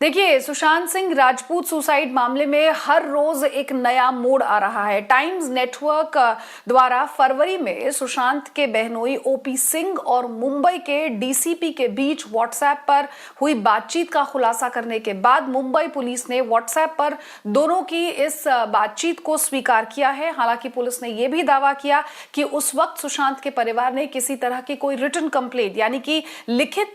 देखिए, सुशांत सिंह राजपूत सुसाइड मामले में हर रोज एक नया मोड़ आ रहा है। टाइम्स नेटवर्क द्वारा फरवरी में सुशांत के बहनोई ओपी सिंह और मुंबई के डीसीपी के बीच व्हाट्सएप पर हुई बातचीत का खुलासा करने के बाद मुंबई पुलिस ने व्हाट्सएप पर दोनों की इस बातचीत को स्वीकार किया है। हालांकि पुलिस ने यह भी दावा किया कि उस वक्त सुशांत के परिवार ने किसी तरह की कोई रिटन कंप्लेंट यानी कि लिखित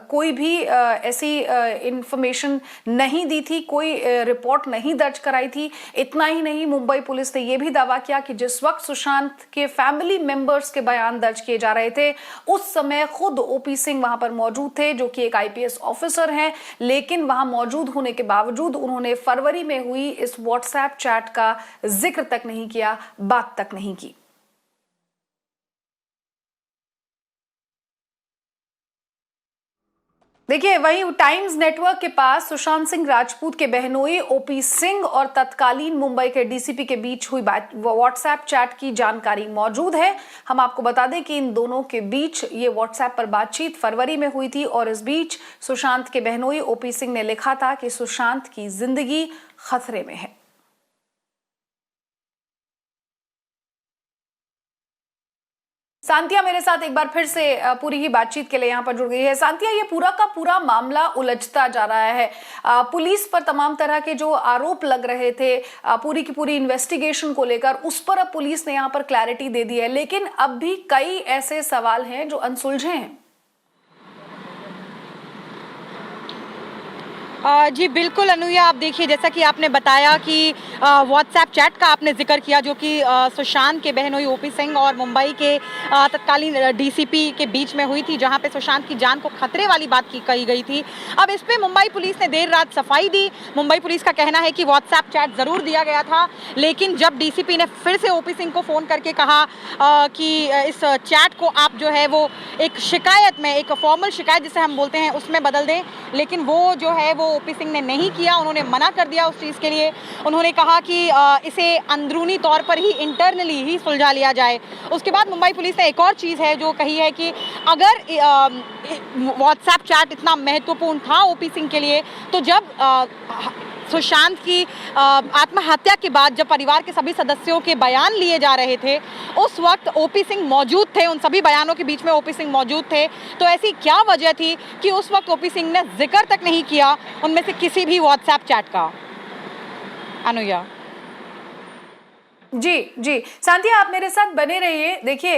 कोई भी ऐसी इंफॉर्मेशन नहीं दी थी, कोई रिपोर्ट नहीं दर्ज कराई थी। इतना ही नहीं, मुंबई पुलिस ने यह भी दावा किया कि जिस वक्त सुशांत के फैमिली मेंबर्स के बयान दर्ज किए जा रहे थे उस समय खुद ओपी सिंह वहां पर मौजूद थे, जो कि एक आईपीएस ऑफिसर हैं, लेकिन वहां मौजूद होने के बावजूद उन्होंने फरवरी में हुई इस व्हाट्सएप चैट का जिक्र तक नहीं किया, बात तक नहीं की। देखिए, वहीं टाइम्स नेटवर्क के पास सुशांत सिंह राजपूत के बहनोई ओपी सिंह और तत्कालीन मुंबई के डीसीपी के बीच हुई व्हाट्सएप चैट की जानकारी मौजूद है। हम आपको बता दें कि इन दोनों के बीच ये व्हाट्सएप पर बातचीत फरवरी में हुई थी और इस बीच सुशांत के बहनोई ओपी सिंह ने लिखा था कि सुशांत की जिंदगी खतरे में है। सांतिया मेरे साथ एक बार फिर से पूरी ही बातचीत के लिए यहाँ पर जुड़ गई है। सांतिया, ये पूरा का पूरा मामला उलझता जा रहा है। पुलिस पर तमाम तरह के जो आरोप लग रहे थे पूरी की पूरी इन्वेस्टिगेशन को लेकर, उस पर अब पुलिस ने यहाँ पर क्लैरिटी दे दी है, लेकिन अब भी कई ऐसे सवाल हैं जो अनसुलझे हैं। जी बिल्कुल अनुया, आप देखिए जैसा कि आपने बताया कि व्हाट्सएप चैट का आपने जिक्र किया जो कि सुशांत के बहनोई ओपी सिंह और मुंबई के तत्कालीन डीसीपी के बीच में हुई थी, जहां पे सुशांत की जान को खतरे वाली बात कही गई थी। अब इस पे मुंबई पुलिस ने देर रात सफाई दी। मुंबई पुलिस का कहना है कि व्हाट्सएप चैट ज़रूर दिया गया था, लेकिन जब डीसीपी ने फिर से ओपी सिंह को फ़ोन करके कहा कि इस चैट को आप जो है वो एक शिकायत में, एक फॉर्मल शिकायत जिसे हम बोलते हैं उसमें बदल दें, लेकिन वो जो है वो ओपी सिंह ने नहीं किया। उन्होंने मना कर दिया उस चीज़ के लिए। उन्होंने कहा कि इसे अंदरूनी तौर पर ही, इंटरनली ही सुलझा लिया जाए। उसके बाद मुंबई पुलिस ने एक और चीज़ है जो कही है कि अगर व्हाट्सएप चैट इतना महत्वपूर्ण था ओपी सिंह के लिए, तो जब सुशांत की आत्महत्या के बाद जब परिवार के सभी सदस्यों के बयान लिए जा रहे थे उस वक्त ओपी सिंह मौजूद थे, उन सभी बयानों के बीच में ओपी सिंह मौजूद थे, तो ऐसी क्या वजह थी कि उस वक्त ओपी सिंह ने जिक्र तक नहीं किया उनमें से किसी भी व्हाट्सएप चैट का? अनुया जी जी, सांतिया आप मेरे साथ बने रहिए। देखिए,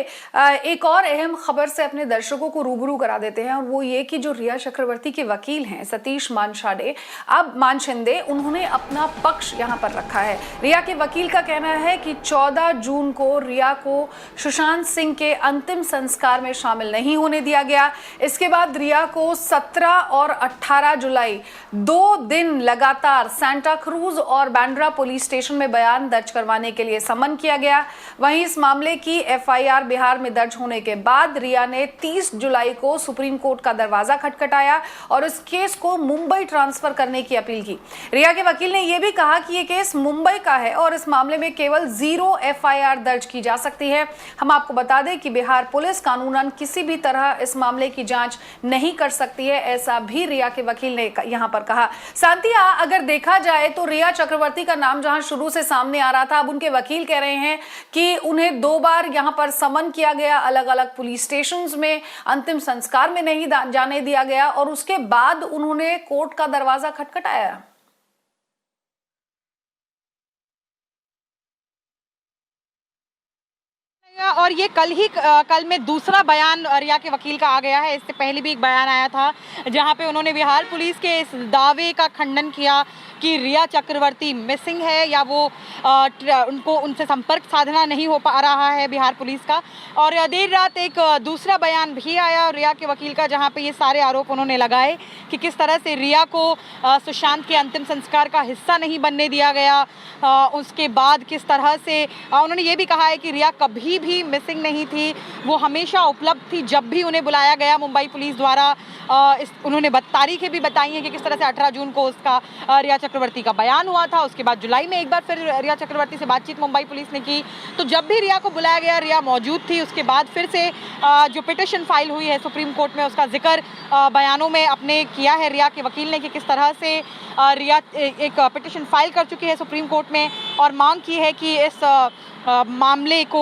एक और अहम खबर से अपने दर्शकों को रूबरू करा देते हैं, और वो ये कि जो रिया चक्रवर्ती के वकील हैं सतीश मानशिंदे, उन्होंने अपना पक्ष यहाँ पर रखा है। रिया के वकील का कहना है कि 14 जून को रिया को सुशांत सिंह के अंतिम संस्कार में शामिल नहीं होने दिया गया। इसके बाद रिया को 17 और 18 जुलाई 2 दिन लगातार सांता क्रूज और बांद्रा पुलिस स्टेशन में बयान दर्ज करवाने के लिए समन किया गया। वहीं इस मामले की एफआईआर बिहार में दर्ज होने के बाद रिया ने 30 जुलाई को सुप्रीम कोर्ट का दरवाजा खटखटाया और इस केस को मुंबई ट्रांसफर करने की अपील की। रिया के वकील ने यह भी कहा कि यह केस मुंबई का है और इस मामले में केवल 0 एफआईआर दर्ज की जा सकती है। हम आपको बता दें कि बिहार पुलिस कानूनन किसी भी तरह इस मामले की जांच नहीं कर सकती है, ऐसा भी रिया के वकील ने यहां पर कहा। सांतिया, अगर देखा जाए तो रिया चक्रवर्ती का नाम जहां शुरू से सामने आ रहा था, अब उनके वकील कह रहे हैं कि उन्हें 2 बार यहां पर समन किया गया, अलग अलग पुलिस स्टेशंस में, अंतिम संस्कार में नहीं जाने दिया गया और उसके बाद उन्होंने कोर्ट का दरवाजा खटखटाया। और ये कल में दूसरा बयान रिया के वकील का आ गया है। इससे पहले भी एक बयान आया था जहां पे उन्होंने बिहार पुलिस के इस दावे का खंडन किया कि रिया चक्रवर्ती मिसिंग है या वो उनसे संपर्क साधना नहीं हो पा रहा है बिहार पुलिस का। और देर रात एक दूसरा बयान भी आया रिया के वकील का, जहां पे ये सारे आरोप उन्होंने लगाए कि किस तरह से रिया को सुशांत के अंतिम संस्कार का हिस्सा नहीं बनने दिया गया। उसके बाद किस तरह से उन्होंने ये भी कहा है कि रिया कभी भी मिसिंग नहीं थी, वो हमेशा उपलब्ध थी जब भी उन्हें बुलाया गया मुंबई पुलिस द्वारा। उन्होंने तारीखें भी बताई हैं कि किस तरह से 18 जून को उसका रिया चक्रवर्ती का बयान हुआ था, उसके बाद जुलाई में एक बार फिर रिया चक्रवर्ती से बातचीत मुंबई पुलिस ने की। तो जब भी रिया को बुलाया गया, रिया मौजूद थी। उसके बाद फिर से जो पिटिशन फाइल हुई है सुप्रीम कोर्ट में, उसका जिक्र बयानों में अपने किया है रिया के वकील ने कि किस तरह से रिया एक पिटिशन फाइल कर चुकी है सुप्रीम कोर्ट में और मांग की है कि इस मामले को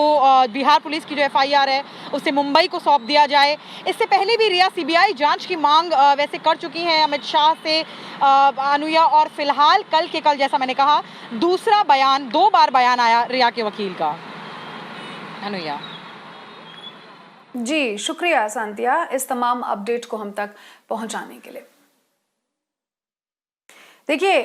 बिहार पुलिस की जो एफआईआर है उसे मुंबई को सौंप दिया जाए। इससे पहले भी रिया सीबीआई जांच की मांग वैसे कर चुकी हैं अमित शाह से, अनुया, और फिलहाल कल के कल जैसा मैंने कहा दूसरा बयान, 2 बार बयान आया रिया के वकील का। अनुया जी, शुक्रिया सांतिया इस तमाम अपडेट को हम तक पहुंचाने के लिए। देखिए,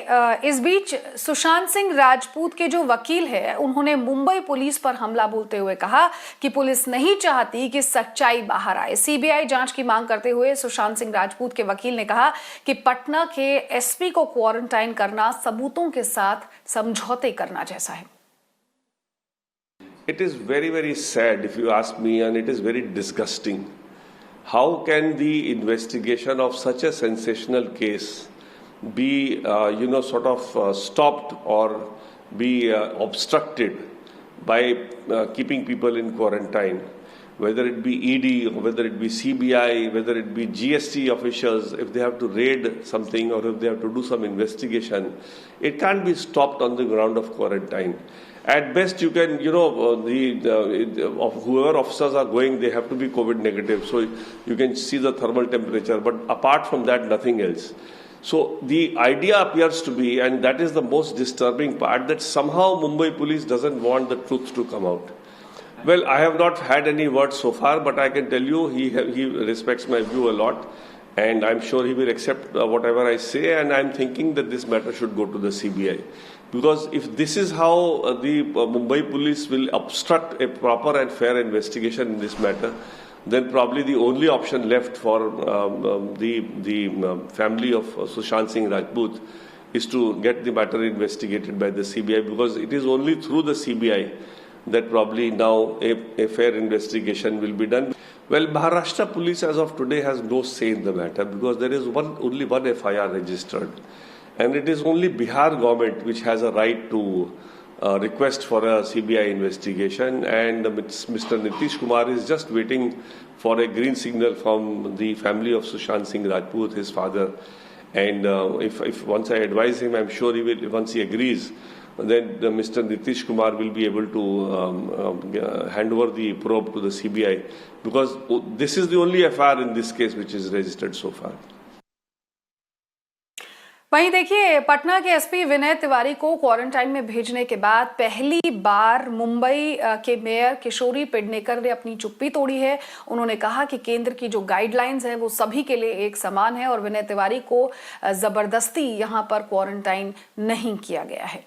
इस बीच सुशांत सिंह राजपूत के जो वकील है उन्होंने मुंबई पुलिस पर हमला बोलते हुए कहा कि पुलिस नहीं चाहती कि सच्चाई बाहर आए। सीबीआई जांच की मांग करते हुए सुशांत सिंह राजपूत के वकील ने कहा कि पटना के एसपी को क्वारंटाइन करना सबूतों के साथ समझौते करना जैसा है। It is very, very sad if you ask me, and it is very disgusting. How can the investigation of such a sensational case be, sort of stopped or be obstructed by keeping people in quarantine? Whether it be ED, or whether it be CBI, whether it be GST officials, if they have to raid something or if they have to do some investigation, it can't be stopped on the ground of quarantine. At best, you can, whoever officers are going, they have to be COVID negative. So you can see the thermal temperature. But apart from that, nothing else. So the idea appears to be, and that is the most disturbing part, that somehow Mumbai police doesn't want the truth to come out. Well, I have not had any words so far, but I can tell you he respects my view a lot. And I'm sure he will accept whatever I say, and I'm thinking that this matter should go to the CBI. Because if this is how the Mumbai police will obstruct a proper and fair investigation in this matter, then probably the only option left for the family of Sushant Singh Rajput is to get the matter investigated by the CBI, because it is only through the CBI that probably now a fair investigation will be done. Well, Maharashtra police as of today has no say in the matter, because there is only one FIR registered. And it is only Bihar government which has a right to request for a CBI investigation. And Mr. Nitish Kumar is just waiting for a green signal from the family of Sushant Singh Rajput, his father. And if once I advise him, I'm sure he will, once he agrees, then Mr. Nitish Kumar will be able to hand over the probe to the CBI, because this is the only FIR in this case which is registered so far. वहीं देखिए, पटना के SP Vinay Tiwari को quarantine में भेजने के बाद पहली बार मुंबई के मेयर किशोरी पेडनेकर ने अपनी चुप्पी तोड़ी है। उन्होंने कहा कि केंद्र की जो गाइडलाइंस है वो सभी के लिए एक समान है और विनय तिवारी को जबरदस्ती यहां पर क्वारंटाइन नहीं किया गया है।